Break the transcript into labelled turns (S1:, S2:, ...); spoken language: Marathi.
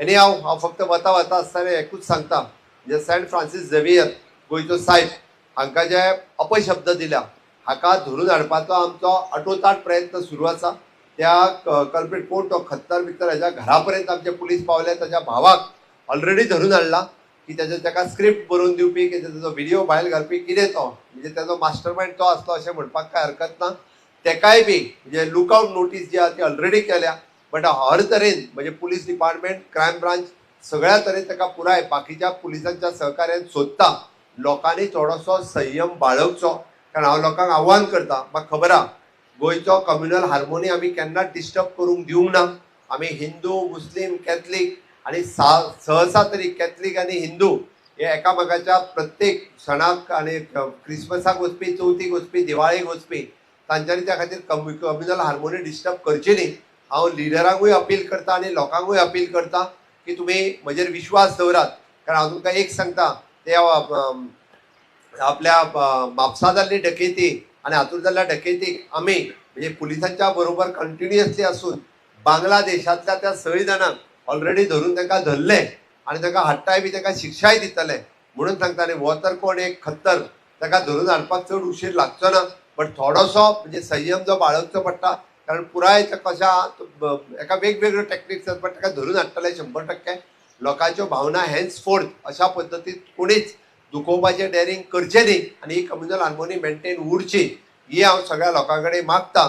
S1: एनी हांव फक्त वता वता आसतना एकूच सांगता जे सेंट फ्रांसीस झेवियर गोंयचो साहेब हांकां जे अपशब्द दिल्या हाका धरून हाडपाचो आमचो आटोताट प्रयत्न सुरू आसा. त्या कल्प्रीट कोण तो खत्तर बित्तर हेच्या घरा पर्यंत आमचे पुलीस पावले. ताच्या भावाक ऑलरेडी धरून हाडला की ताका स्क्रिप्ट बरोवन दिवपी की ताजो व्हिडिओ भायर घालपी कितें तो म्हणजे ताजो मास्टर मायंड तो आसलो अशें म्हणपाक काय हरकत ना. तेकाय बी म्हणजे लुकआउट नोटीस जी आहा ती ऑलरेडी केल्या. बट हर तरेन म्हणजे पुलीस डिपार्टमेंट क्रायम ब्रांच सगळ्या तरेन ताका पुराय बाकीच्या पुलिसांच्या सहकार्यान सोदता. लोकांनी थोडोसो संयम बाळगचो कारण हांव लोकांक आव्हान करता. म्हाका खबर आहा गोंयचो कम्युनल हार्मोनी आमी केन्नाच डिस्टर्ब करूंक दिवंक ना. आमी हिंदू मुस्लीम कॅथलीक आणि सहसा तरी कॅथलीक आणि हिंदू हे एकामेकाच्या प्रत्येक सणाक आणि क्रिसमसाक वचपी चवथीक वचपी दिवाळेक वचपी तांच्यांनी त्या खातीर कम्युनल हार्मोनी डिस्टर्ब करची न्ही. हांव लिडरांकूय अपील करता आणि लोकांकूय अपील करता की तुम्ही म्हजेर विश्वास दवरात. कारण हांव तुमकां एक सांगता ते आपल्या म्हापसा जाल्ली डकैती आणि हातूंत जाल्ल्या डकैतीक आमी म्हणजे पुलिसांच्या बरोबर कंटिन्युअसली आसून बांगलादेशांतल्या त्या 6 जाणांक ऑलरेडी धरून तांकां धरले आणि तांकां हाडटाय बी तांकां शिक्षाय दितले म्हणून सांगता. आनी हो तर कोण एक खत्तर ताका धरून हाडपाक चड उशीर लागचो ना. बट थोडोसो म्हणजे संयम जो बाळगचो पडटा कारण पुराय कशा एका वेगवेगळ्यो टॅक्निक्स आसात बट ताका धरून हाडटले 100%. लोकांच्यो भावना हेन्स फोर्थ अशा पद्दतीन कोणीच दुखोवपाचें डेरिंग करचें न्ही आणि ही कम्युनल हार्मोनी मेंटेन उरची ही हांव सगळ्या लोकां कडेन मागता.